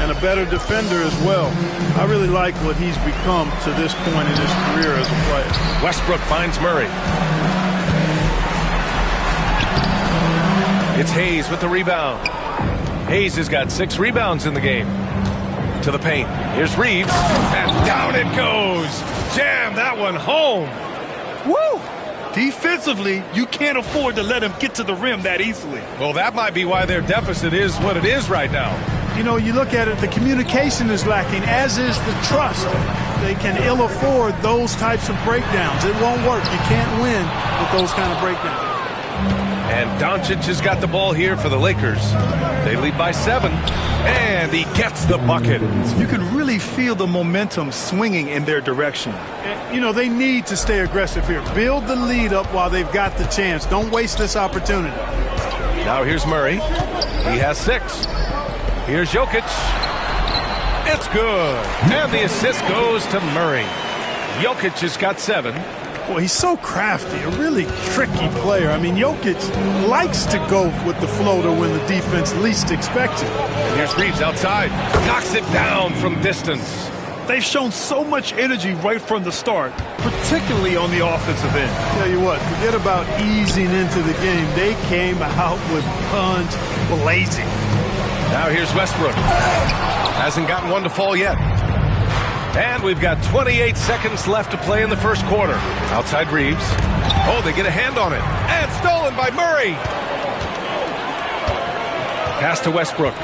and a better defender as well. I really like what he's become to this point in his career as a player. Westbrook finds Murray. It's Hayes with the rebound. Hayes has got 6 rebounds in the game. To the paint. Here's Reeves. And down it goes. Jam that one home. Woo! Defensively, you can't afford to let him get to the rim that easily. Well, that might be why their deficit is what it is right now. You know, you look at it, the communication is lacking, as is the trust. They can ill afford those types of breakdowns. It won't work. You can't win with those kind of breakdowns. And Doncic has got the ball here for the Lakers. They lead by 7, and he gets the bucket. You can really feel the momentum swinging in their direction. And, you know, they need to stay aggressive here. Build the lead up while they've got the chance. Don't waste this opportunity. Now here's Murray. He has 6. Here's Jokic. It's good. And the assist goes to Murray. Jokic has got 7. Well, he's so crafty, a really tricky player. I mean, Jokic likes to go with the floater when the defense least expects it. And here's Reeves outside. Knocks it down from distance. They've shown so much energy right from the start, particularly on the offensive end. Tell you what, forget about easing into the game. They came out with guns blazing. Now here's Westbrook. Hasn't gotten one to fall yet. And we've got 28 seconds left to play in the first quarter. Outside Reeves. Oh, they get a hand on it. And stolen by Murray. Pass to Westbrook.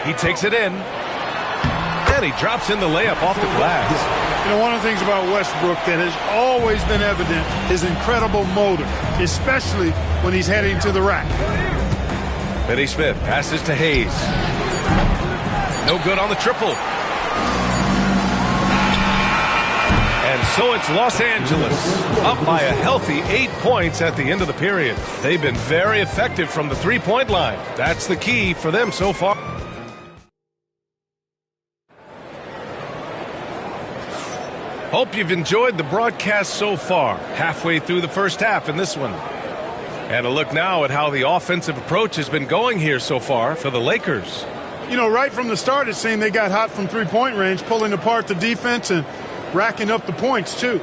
He takes it in. And he drops in the layup off the glass. You know, one of the things about Westbrook that has always been evident is incredible motor, especially when he's heading to the rack. Finney Smith passes to Hayes. No good on the triple. And so it's Los Angeles, up by a healthy 8 points at the end of the period. They've been very effective from the three-point line. That's the key for them so far. Hope you've enjoyed the broadcast so far, halfway through the first half in this one. And a look now at how the offensive approach has been going here so far for the Lakers. You know, right from the start, it seemed they got hot from three-point range, pulling apart the defense and racking up the points, too.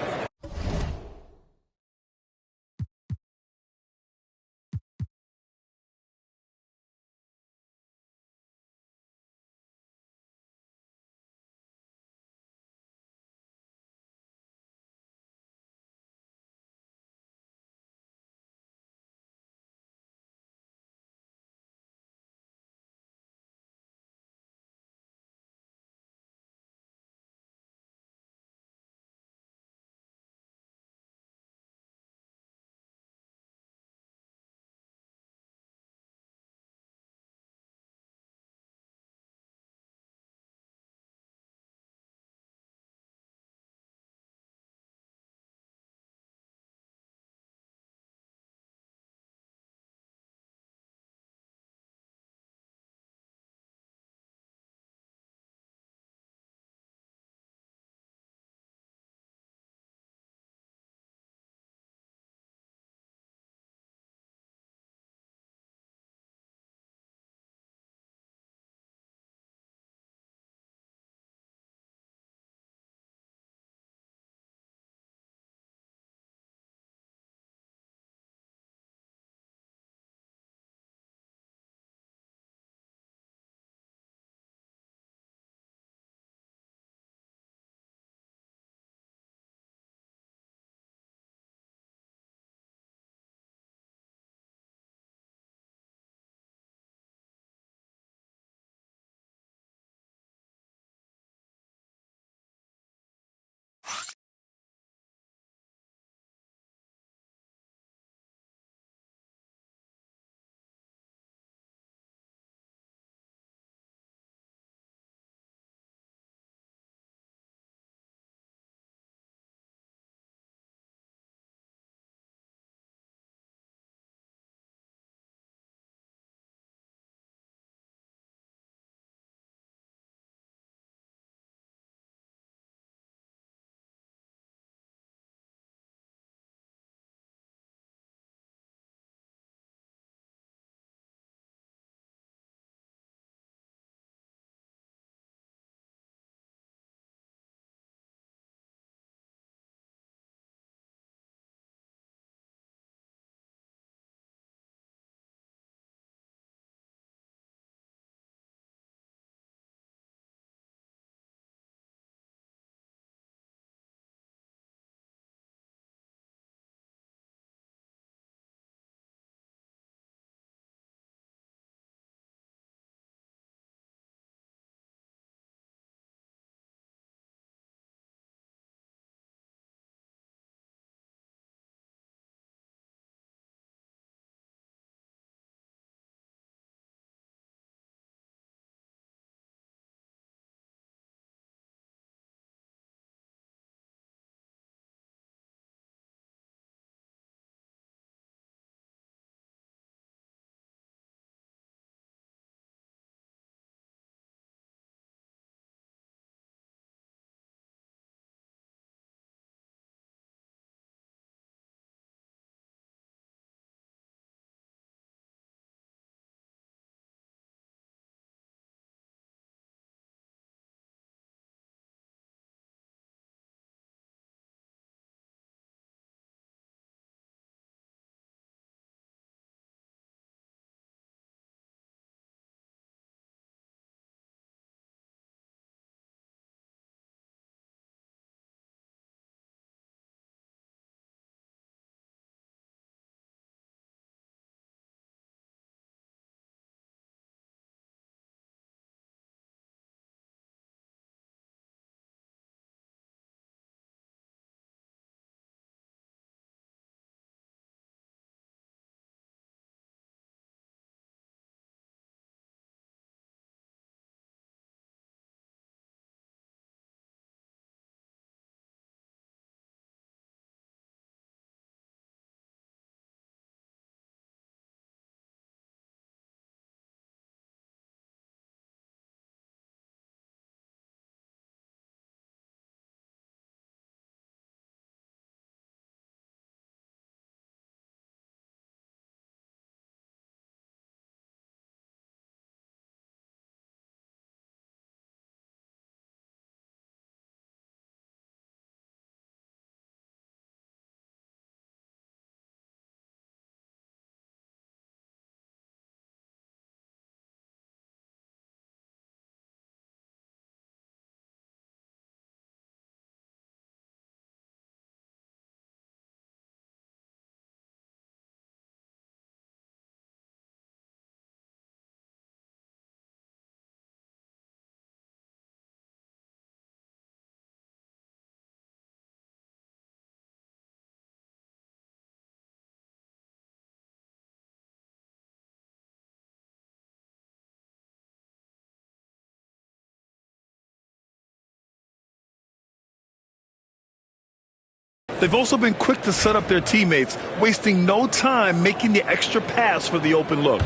They've also been quick to set up their teammates, wasting no time making the extra pass for the open look.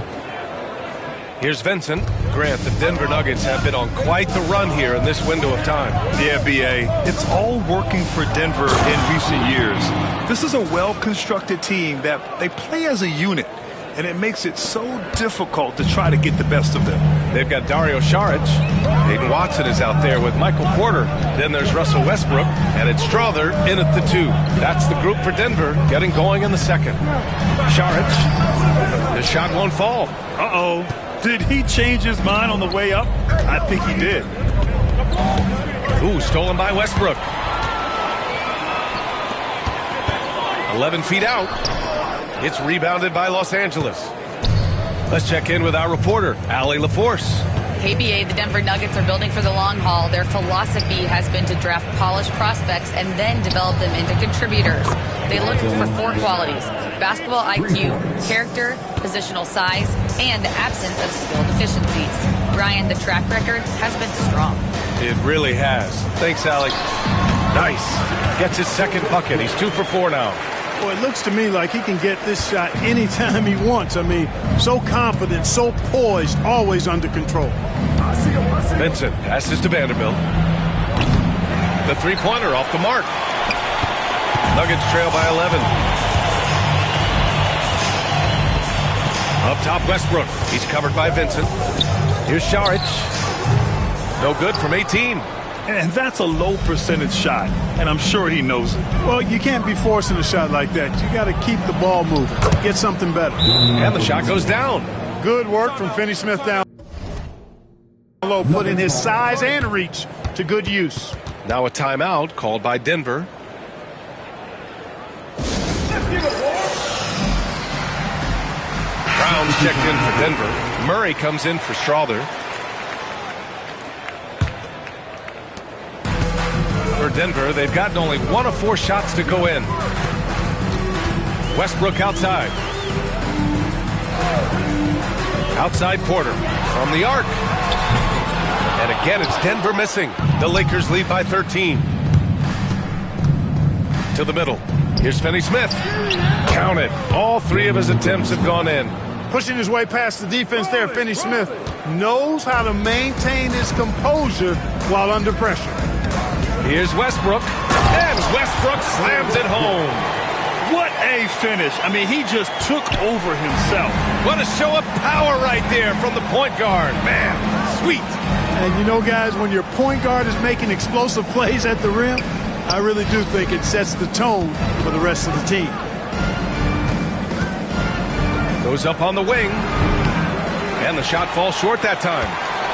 Here's Vincent. Grant, the Denver Nuggets have been on quite the run here in this window of time. Yeah, B.A., it's all working for Denver in recent years. This is a well-constructed team that they play as a unit, and it makes it so difficult to try to get the best of them. They've got Dario Saric. Hayden Watson is out there with Michael Porter. Then there's Russell Westbrook, and it's Strother in at the 2. That's the group for Denver getting going in the second. Saric. The shot won't fall. Uh-oh. Did he change his mind on the way up? I think he did. Ooh, stolen by Westbrook. 11 feet out. It's rebounded by Los Angeles. Let's check in with our reporter, Allie LaForce. KBA, the Denver Nuggets are building for the long haul. Their philosophy has been to draft polished prospects and then develop them into contributors. They look for 4 qualities: basketball IQ, character, positional size, and the absence of skill deficiencies. Brian, the track record has been strong. It really has. Thanks, Allie. Nice. Gets his second bucket. He's 2 for 4 now. Well, it looks to me like he can get this shot anytime he wants. I mean, so confident, so poised, always under control. Vincent passes to Vanderbilt. The three-pointer off the mark. Nuggets trail by 11. Up top, Westbrook. He's covered by Vincent. Here's Saric. No good from 18. And that's a low percentage shot, and I'm sure he knows it. Well, you can't be forcing a shot like that. You got to keep the ball moving. Get something better. And the shot goes down. Good work from Finney-Smith down low, putting his size and reach to good use. Now a timeout called by Denver. Brown's checked in for Denver. Murray comes in for Strother. For Denver, they've gotten only 1 of 4 shots to go in. Westbrook outside. Outside Porter from the arc. And again, it's Denver missing. The Lakers lead by 13. To the middle. Here's Finney-Smith. Count it. All 3 of his attempts have gone in. Pushing his way past the defense there, Finney-Smith knows how to maintain his composure while under pressure. Here's Westbrook. And Westbrook slams it home. What a finish. I mean, he just took over himself. What a show of power right there from the point guard. Man, sweet. And you know, guys, when your point guard is making explosive plays at the rim, I really do think it sets the tone for the rest of the team. Goes up on the wing. And the shot falls short that time.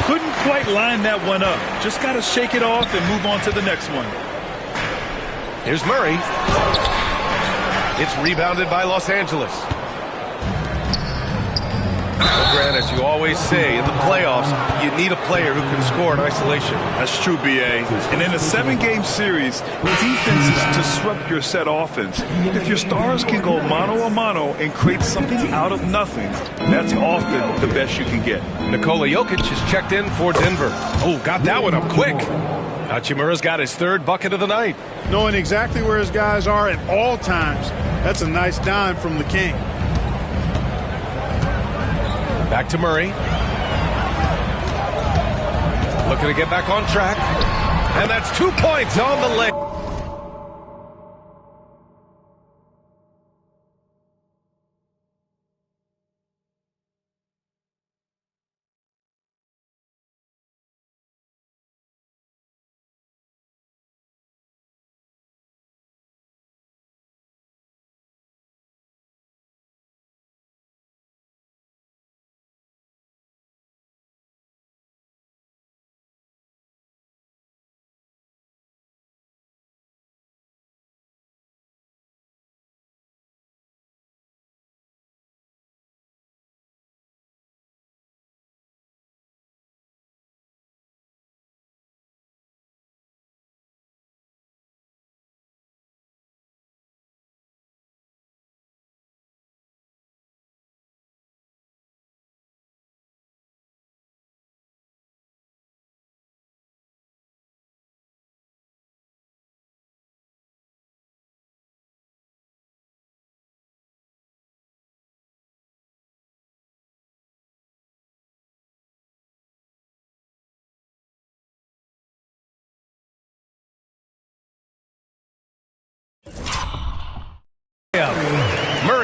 Couldn't quite line that one up. Just got to shake it off and move on to the next one. Here's Murray. It's rebounded by Los Angeles. Well, Grant, as you always say, in the playoffs, you need a player who can score in isolation. That's true, B.A. And in a 7-game series, defense is to disrupt your set offense. If your stars can go mano-a-mano and create something out of nothing, that's often the best you can get. Nikola Jokic is checked in for Denver. Oh, got that one up quick. Hachimura's got his 3rd bucket of the night. Knowing exactly where his guys are at all times, that's a nice dime from the King. Back to Murray. Looking to get back on track. And that's 2 points on the leg.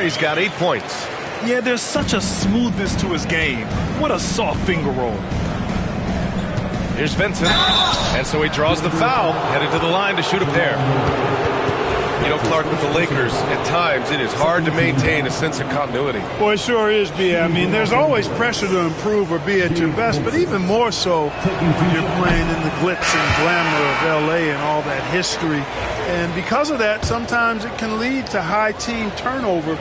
Murray's got 8 points. Yeah, there's such a smoothness to his game. What a soft finger roll. Here's Vincent. And so he draws the foul, headed to the line to shoot a pair. You know, Clark, with the Lakers, at times it is hard to maintain a sense of continuity. Boy, it sure is, B.A. I mean, there's always pressure to improve or be at your best, but even more so when you're playing in the glitz and glamour of L.A. and all that history. And because of that, sometimes it can lead to high team turnover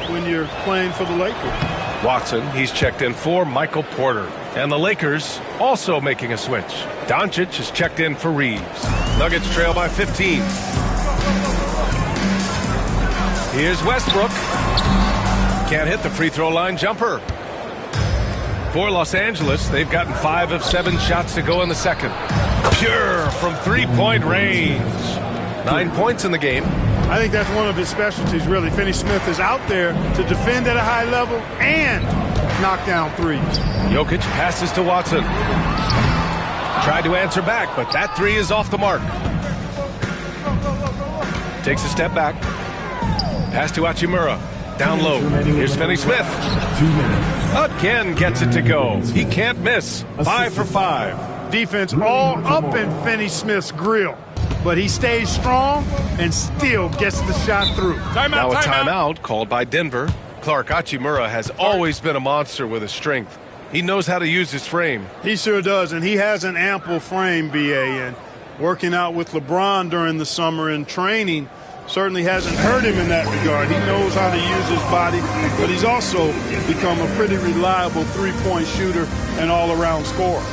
when you're playing for the Lakers. Watson, he's checked in for Michael Porter. And the Lakers also making a switch. Doncic is checked in for Reeves. Nuggets trail by 15. Here's Westbrook. Can't hit the free throw line jumper. For Los Angeles, they've gotten 5 of 7 shots to go in the second. Pure from three-point range. 9 points in the game. I think that's one of his specialties, really. Finney-Smith is out there to defend at a high level and knock down threes. Jokic passes to Watson. Tried to answer back, but that three is off the mark. Takes a step back. Pass to Hachimura. Down low. Here's Finney-Smith. Again gets it to go. He can't miss. 5 for 5. Defense all up in Finney-Smith's grill. But he stays strong and still gets the shot through. Now a timeout called by Denver. Clark, Hachimura has always been a monster with his strength. He knows how to use his frame. He sure does, and he has an ample frame, B.A. And working out with LeBron during the summer and training certainly hasn't hurt him in that regard. He knows how to use his body, but he's also become a pretty reliable three-point shooter and all-around scorer.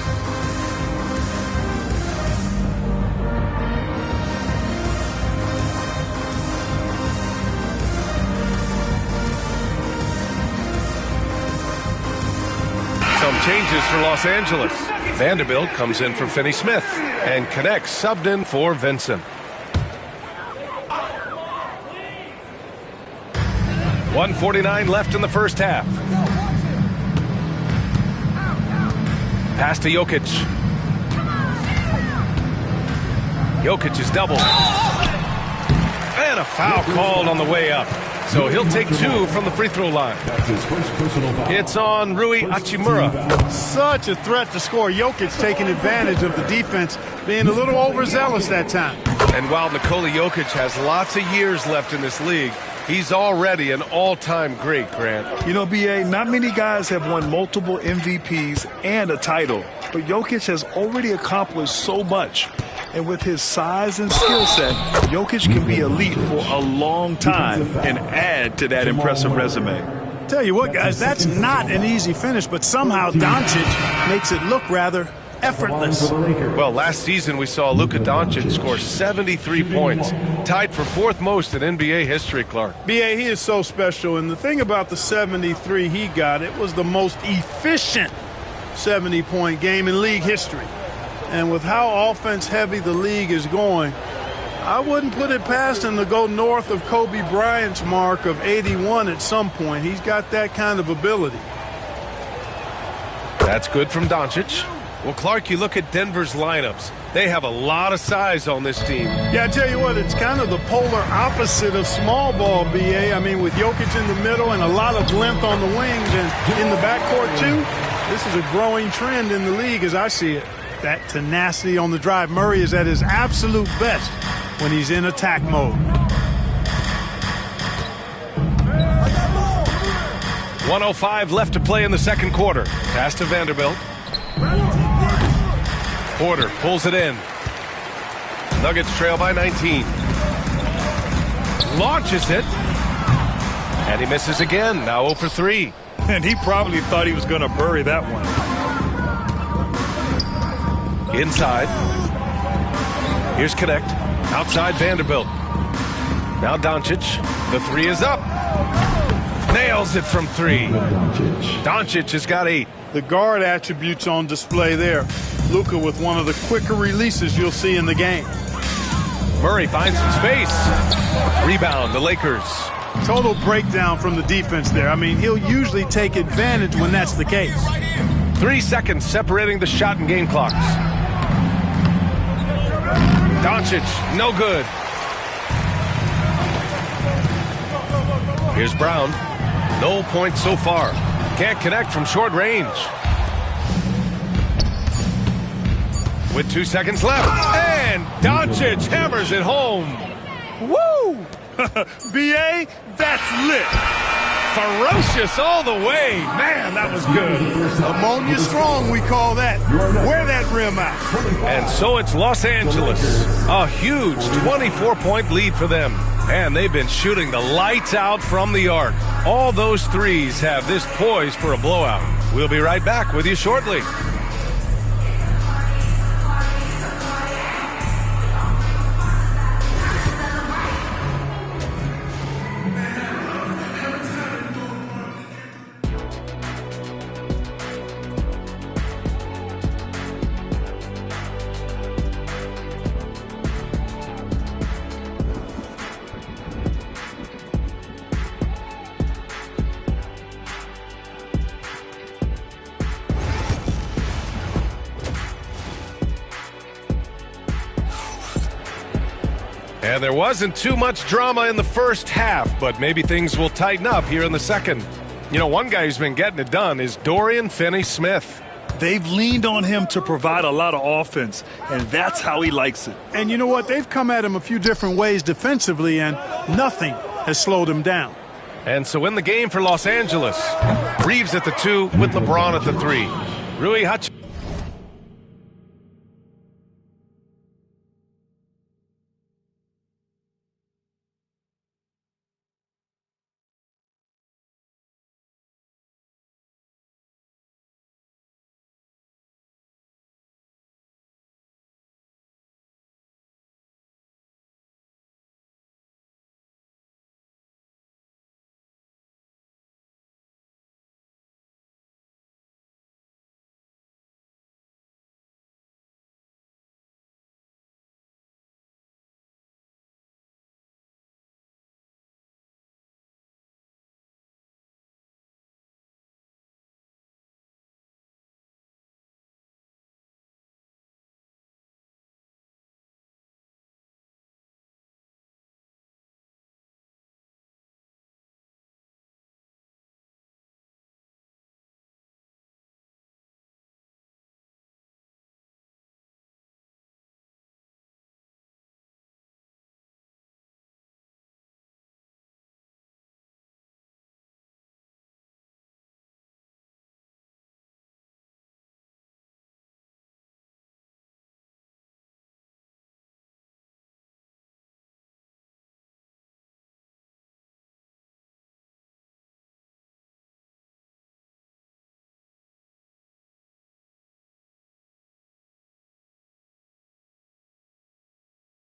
Some changes for Los Angeles. Vanderbilt comes in for Finney-Smith and connects subbed in for Vincent. 1:49 left in the first half. Pass to Jokic. Jokic is doubled. And a foul called on the way up. So he'll take 2 from the free throw line. It's on Rui Hachimura. Such a threat to score. Jokic taking advantage of the defense, being a little overzealous that time. And while Nikola Jokic has lots of years left in this league, he's already an all-time great, Grant. You know, B.A., not many guys have won multiple MVPs and a title, but Jokic has already accomplished so much. And with his size and skill set, Jokic can be elite for a long time and add to that impressive resume. Tell you what, guys, that's not an easy finish, but somehow Doncic makes it look rather effortless. Well, last season we saw Luka Doncic score 73 points, tied for 4th most in NBA history, Clark. B.A., he is so special, and the thing about the 73 he got, it was the most efficient 70-point game in league history. And with how offense-heavy the league is going, I wouldn't put it past him to go north of Kobe Bryant's mark of 81 at some point. He's got that kind of ability. That's good from Doncic. Well, Clark, you look at Denver's lineups. They have a lot of size on this team. Yeah, I tell you what, it's kind of the polar opposite of small ball, B.A. I mean, with Jokic in the middle and a lot of length on the wings and in the backcourt, too, this is a growing trend in the league as I see it. That tenacity on the drive. Murray is at his absolute best when he's in attack mode. 1:05 left to play in the second quarter. Pass to Vanderbilt. Porter pulls it in. Nuggets trail by 19. Launches it. And he misses again. Now 0 for 3. And he probably thought he was going to bury that one. Inside. Here's Connect. Outside Vanderbilt. Now Doncic. The 3 is up. Nails it from 3. Doncic has got 8. The guard attributes on display there. Luka with one of the quicker releases you'll see in the game. Murray finds some space. Rebound, the Lakers. Total breakdown from the defense there. I mean, he'll usually take advantage when that's the case. 3 seconds separating the shot and game clocks. Doncic, no good. Here's Brown. No points so far. Can't connect from short range. With 2 seconds left. And Doncic hammers it home. Woo! B.A., that's lit. Ferocious all the way. Man, that was good. Ammonia strong, we call that. Wear that rim out. And so it's Los Angeles. A huge 24-point lead for them. And they've been shooting the lights out from the arc. All those threes have this poised for a blowout. We'll be right back with you shortly. And there wasn't too much drama in the first half, but maybe things will tighten up here in the second. You know, one guy who's been getting it done is Dorian Finney-Smith. They've leaned on him to provide a lot of offense, and that's how he likes it. And you know what? They've come at him a few different ways defensively, and nothing has slowed him down. And so in the game for Los Angeles, Reeves at the 2 with LeBron at the 3. Rui Hachimura.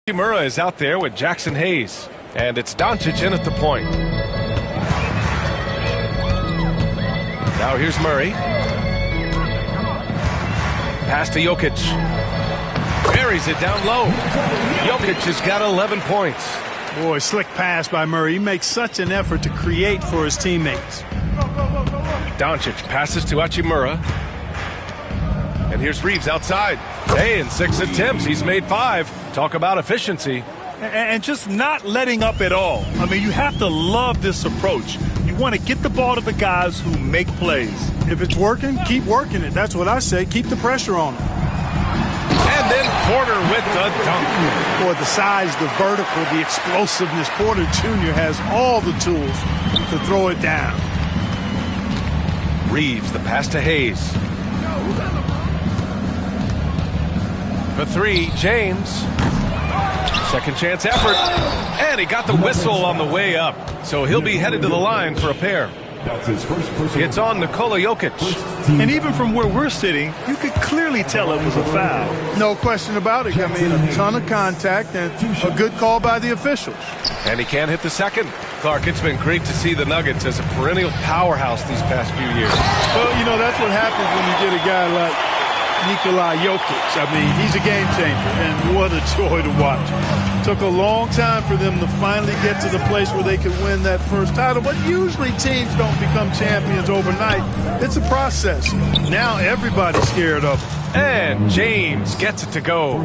Hachimura is out there with Jackson Hayes, and it's Doncic in at the point. Now here's Murray. Pass to Jokic. Buries it down low. Jokic has got 11 points. Boy, slick pass by Murray. He makes such an effort to create for his teammates. Doncic passes to Hachimura. And here's Reeves outside. Hey, in 6 attempts, he's made 5. Talk about efficiency. And just not letting up at all. I mean, you have to love this approach. You want to get the ball to the guys who make plays. If it's working, keep working it. That's what I say. Keep the pressure on him. And then Porter with the dunk. Boy, the size, the vertical, the explosiveness. Porter Jr. has all the tools to throw it down. Reeves, the pass to Hayes. For 3, James. Second chance effort. And he got the whistle on the way up. So he'll be headed to the line for a pair. It's on Nikola Jokic. And even from where we're sitting, you could clearly tell it was a foul. No question about it. I mean, a ton of contact and a good call by the officials. And he can't hit the second. Clark, it's been great to see the Nuggets as a perennial powerhouse these past few years. Well, you know, that's what happens when you get a guy like Nikola Jokic. I mean, he's a game changer, and what a joy to watch. Took a long time for them to finally get to the place where they could win that first title, but usually teams don't become champions overnight. It's a process. Now everybody's scared of him. And James gets it to go.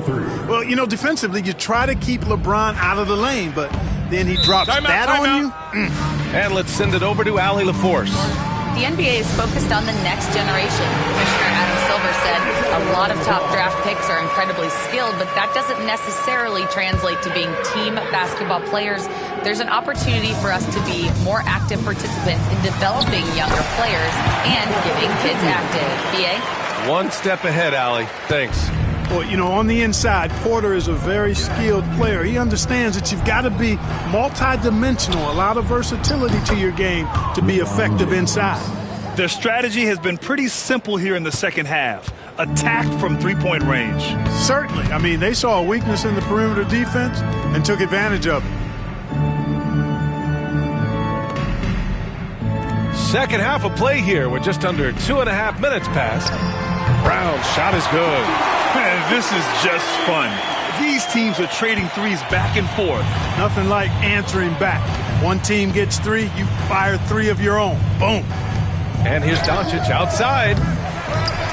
Well, you know, defensively, you try to keep LeBron out of the lane, but then he drops that on you? And let's send it over to Allie LaForce. The NBA is focused on the next generation. Commissioner Adam Silver said a lot of top draft picks are incredibly skilled, but that doesn't necessarily translate to being team basketball players. There's an opportunity for us to be more active participants in developing younger players and getting kids active. BA? One step ahead, Allie. Thanks. Well, you know, on the inside, Porter is a very skilled player. He understands that you've got to be multidimensional, a lot of versatility to your game to be effective inside. Their strategy has been pretty simple here in the second half. Attack from three-point range. Certainly. I mean, they saw a weakness in the perimeter defense and took advantage of it. Second half of play here with just under 2.5 minutes passed. Brown's shot is good. Man, this is just fun. These teams are trading threes back and forth. Nothing like answering back. One team gets three, you fire three of your own. Boom. And here's Doncic outside.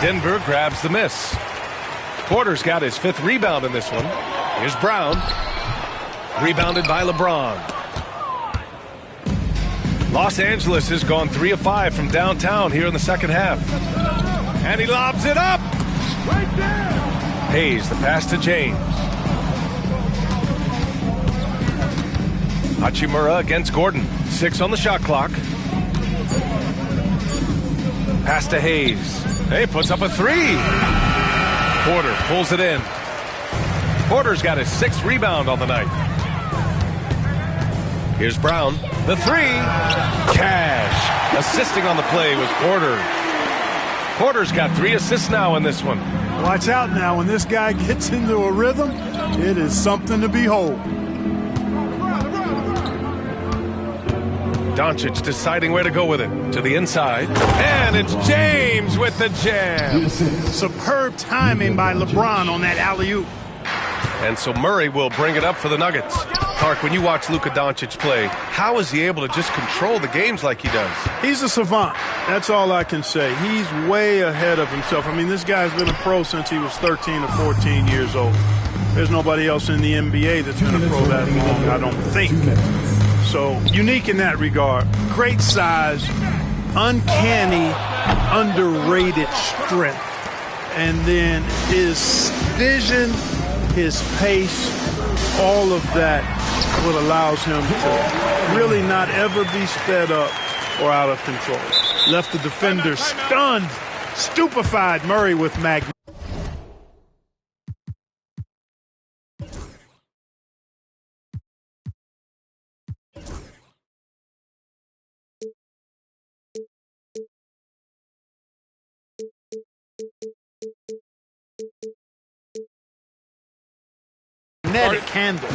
Denver grabs the miss. Porter's got his 5th rebound in this one. Here's Brown. Rebounded by LeBron. Los Angeles has gone 3 of 5 from downtown here in the second half. And he lobs it up. Right there. Hayes, the pass to James. Hachimura against Gordon. 6 on the shot clock. Pass to Hayes. Hey, puts up a 3. Porter pulls it in. Porter's got his 6th rebound on the night. Here's Brown. The 3. Cash. Assisting on the play was Porter. Porter's got 3 assists now in this one. Watch out now. When this guy gets into a rhythm, it is something to behold. Doncic deciding where to go with it. To the inside. And it's James with the jam. Superb timing by LeBron on that alley-oop. And so Murray will bring it up for the Nuggets. Clark, when you watch Luka Doncic play, how is he able to just control the games like he does? He's a savant. That's all I can say. He's way ahead of himself. I mean, this guy's been a pro since he was 13 or 14 years old. There's nobody else in the NBA that's been a pro that long, I don't think. So, unique in that regard. Great size, uncanny, underrated strength. And then his vision, his pace, all of that what allows him to really not ever be sped up or out of control. Left the defender stunned, stupefied. Murray with magnetic. Candle.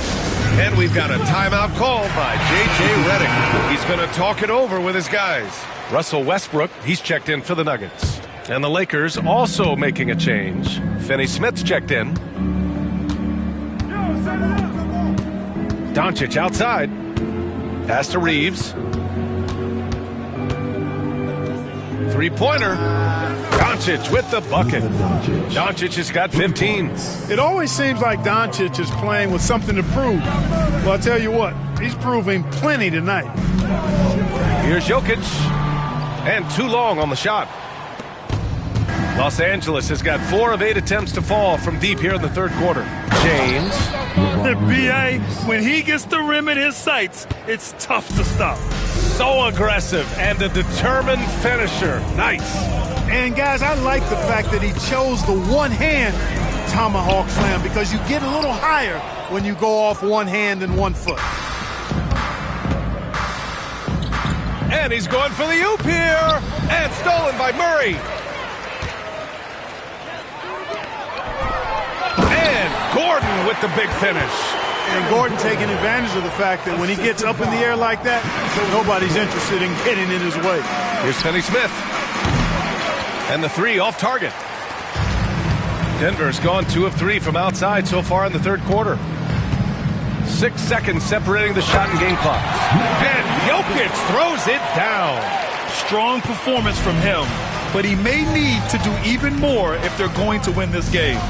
And we've got a timeout called by J.J. Redick. He's going to talk it over with his guys. Russell Westbrook, he's checked in for the Nuggets. And the Lakers also making a change. Finney Smith's checked in. Doncic outside. Pass to Reeves. Three-pointer. Doncic with the bucket. Doncic has got 15. It always seems like Doncic is playing with something to prove. Well, I'll tell you what, he's proving plenty tonight. Here's Jokic. And too long on the shot. Los Angeles has got 4 of 8 attempts to fall from deep here in the third quarter. James. B.A., when he gets the rim in his sights, it's tough to stop. So aggressive and a determined finisher. Nice. And, guys, I like the fact that he chose the one-hand tomahawk slam because you get a little higher when you go off one hand and 1 foot. And he's going for the oop here. And stolen by Murray. And Gordon with the big finish. And Gordon taking advantage of the fact that when he gets up in the air like that, nobody's interested in getting in his way. Here's Finney Smith. And the 3 off target. Denver's gone 2 of 3 from outside so far in the third quarter. 6 seconds separating the shot and game clock. And Jokic throws it down. Strong performance from him, but he may need to do even more if they're going to win this game.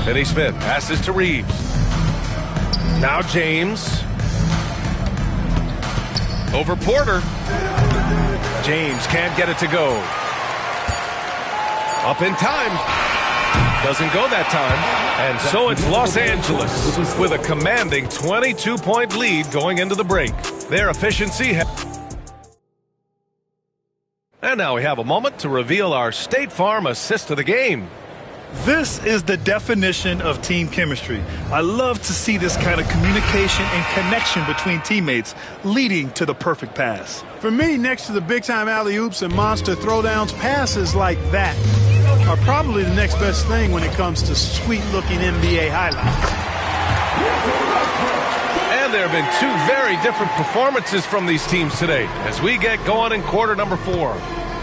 Finney Smith passes to Reeves. Now James. Over Porter. James can't get it to go. Up in time. Doesn't go that time. And so it's Los Angeles with a commanding 22-point lead going into the break. Their efficiency. And now we have a moment to reveal our State Farm assist of the game. This is the definition of team chemistry. I love to see this kind of communication and connection between teammates leading to the perfect pass. For me, next to the big-time alley-oops and monster throwdowns, passes like that are probably the next best thing when it comes to sweet-looking NBA highlights. And there have been two very different performances from these teams today as we get going in quarter number 4.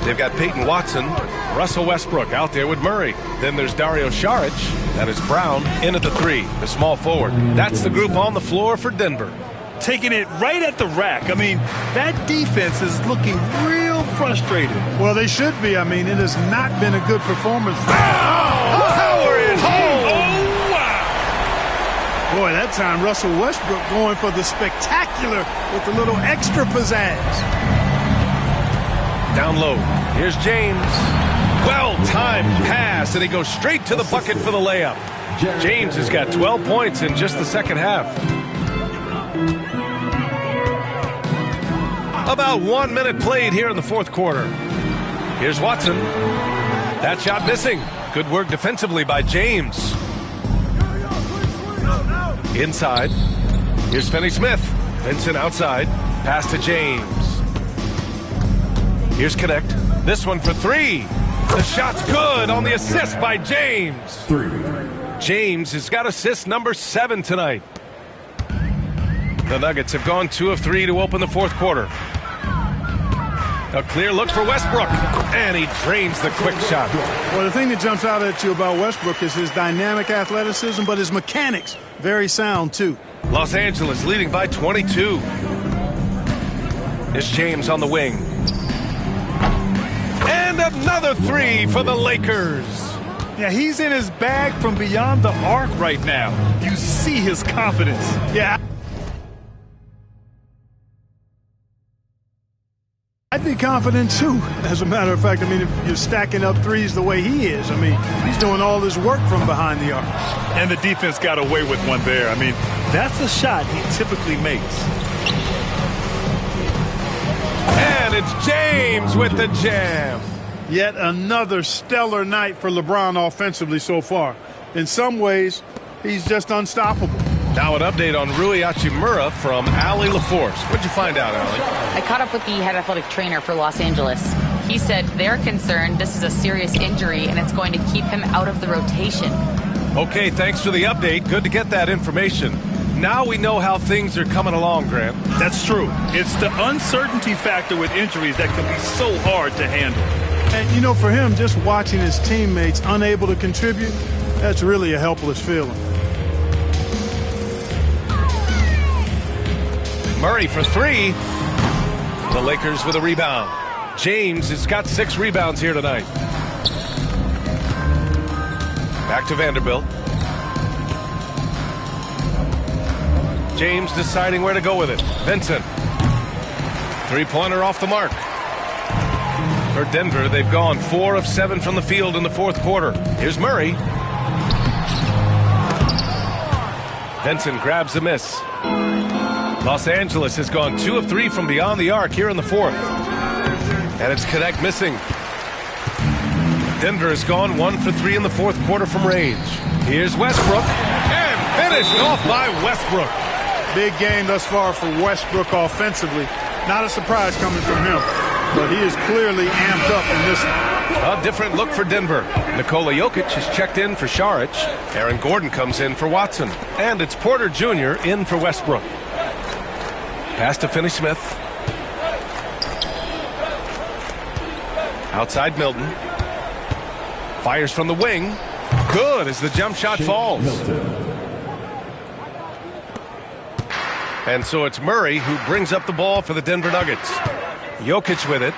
They've got Peyton Watson, Russell Westbrook out there with Murray. Then there's Dario Saric. That is Brown in at the 3, the small forward. That's the group on the floor for Denver. Taking it right at the rack. I mean, that defense is looking real frustrated. Well, they should be. I mean, it has not been a good performance. Power it home! Oh, wow! Boy, that time Russell Westbrook going for the spectacular with a little extra pizzazz. Down low. Here's James. Well-timed pass, and he goes straight to the bucket for the layup. James has got 12 points in just the second half. About 1 minute played here in the fourth quarter. Here's Watson. That shot missing. Good work defensively by James. Inside. Here's Finney-Smith. Vincent outside. Pass to James. Here's Connect. This one for 3. The shot's good on the assist by James. 3. James has got assist number 7 tonight. The Nuggets have gone 2 of 3 to open the fourth quarter. A clear look for Westbrook, and he drains the quick shot. Well, the thing that jumps out at you about Westbrook is his dynamic athleticism, but his mechanics, very sound, too. Los Angeles leading by 22. It's James on the wing. And another 3 for the Lakers. Yeah, he's in his bag from beyond the arc right now. You see his confidence. Yeah. I'd be confident, too. As a matter of fact, I mean, if you're stacking up threes the way he is, I mean, he's doing all this work from behind the arc. And the defense got away with one there. I mean, that's a shot he typically makes. And it's James with the jam. Yet another stellar night for LeBron offensively so far. In some ways, he's just unstoppable. Now an update on Rui Hachimura from Allie LaForce. What'd you find out, Allie? I caught up with the head athletic trainer for Los Angeles. He said they're concerned this is a serious injury and it's going to keep him out of the rotation. Okay, thanks for the update. Good to get that information. Now we know how things are coming along, Grant. That's true. It's the uncertainty factor with injuries that can be so hard to handle. And, you know, for him, just watching his teammates unable to contribute, that's really a helpless feeling. Murray for 3. The Lakers with a rebound. James has got 6 rebounds here tonight. Back to Vanderbilt. James deciding where to go with it. Vincent. 3-pointer off the mark. For Denver, they've gone 4 of 7 from the field in the fourth quarter. Here's Murray. Vincent grabs the miss. Los Angeles has gone 2 of 3 from beyond the arc here in the fourth. And it's Connect missing. Denver has gone 1 for 3 in the fourth quarter from range. Here's Westbrook. And finished off by Westbrook. Big game thus far for Westbrook offensively. Not a surprise coming from him. But he is clearly amped up in this one. A different look for Denver. Nikola Jokic has checked in for Saric. Aaron Gordon comes in for Watson. And it's Porter Jr. in for Westbrook. Pass to Finney-Smith. Outside Milton. Fires from the wing. Good as the jump shot falls. And so it's Murray who brings up the ball for the Denver Nuggets. Jokic with it.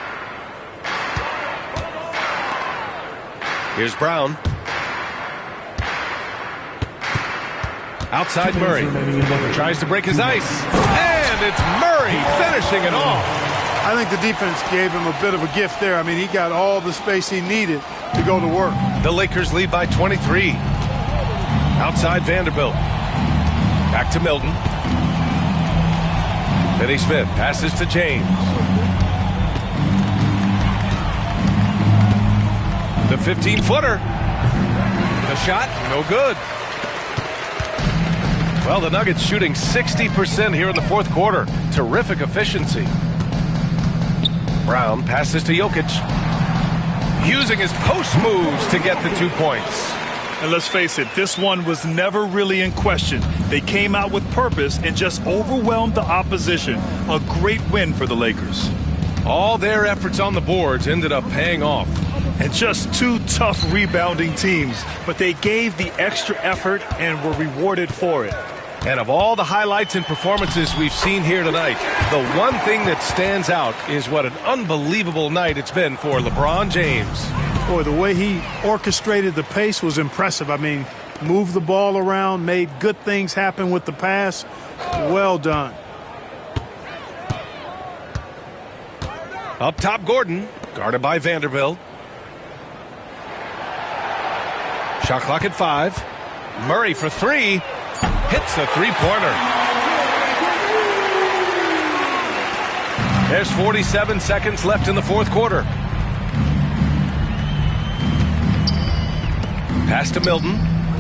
Here's Brown. Outside Murray. Tries to break his ice. And it's Murray finishing it off. I think the defense gave him a bit of a gift there. I mean, he got all the space he needed to go to work. The Lakers lead by 23. Outside Vanderbilt. Back to Milton. Finney Smith passes to James. The 15-footer. The shot, no good. Well, the Nuggets shooting 60% here in the fourth quarter. Terrific efficiency. Brown passes to Jokic. Using his post moves to get the 2 points. And let's face it, this one was never really in question. They came out with purpose and just overwhelmed the opposition. A great win for the Lakers. All their efforts on the boards ended up paying off. And just two tough rebounding teams, but they gave the extra effort and were rewarded for it. And of all the highlights and performances we've seen here tonight, the one thing that stands out is what an unbelievable night it's been for LeBron James. Boy, the way he orchestrated the pace was impressive. I mean, moved the ball around, made good things happen with the pass. Well done. Up top, Gordon, guarded by Vanderbilt. Shot clock at 5. Murray for 3. Hits the three-pointer. There's 47 seconds left in the fourth quarter. Pass to Milton.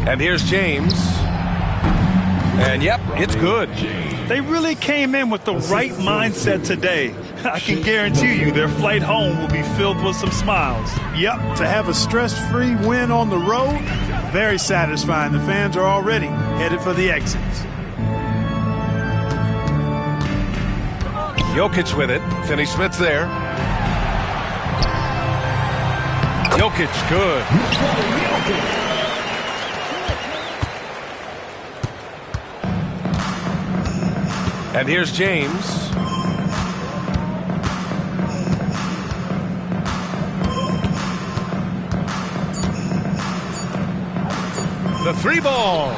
And here's James. And, yep, it's good. They really came in with the right mindset today. I can guarantee you their flight home will be filled with some smiles. Yep, to have a stress-free win on the road, very satisfying. The fans are already headed for the exits. Jokic with it. Finney Smith's there. Jokic, good. And here's James. The 3-ball.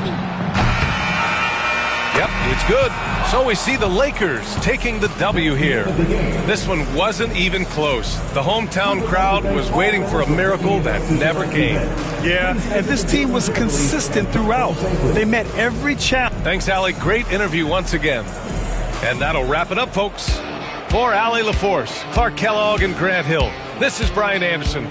Yep, it's good. So we see the Lakers taking the W here. This one wasn't even close. The hometown crowd was waiting for a miracle that never came. Yeah, and this team was consistent throughout. They met every challenge. Thanks, Allie. Great interview once again. And that'll wrap it up, folks. For Allie LaForce, Clark Kellogg, and Grant Hill, this is Brian Anderson.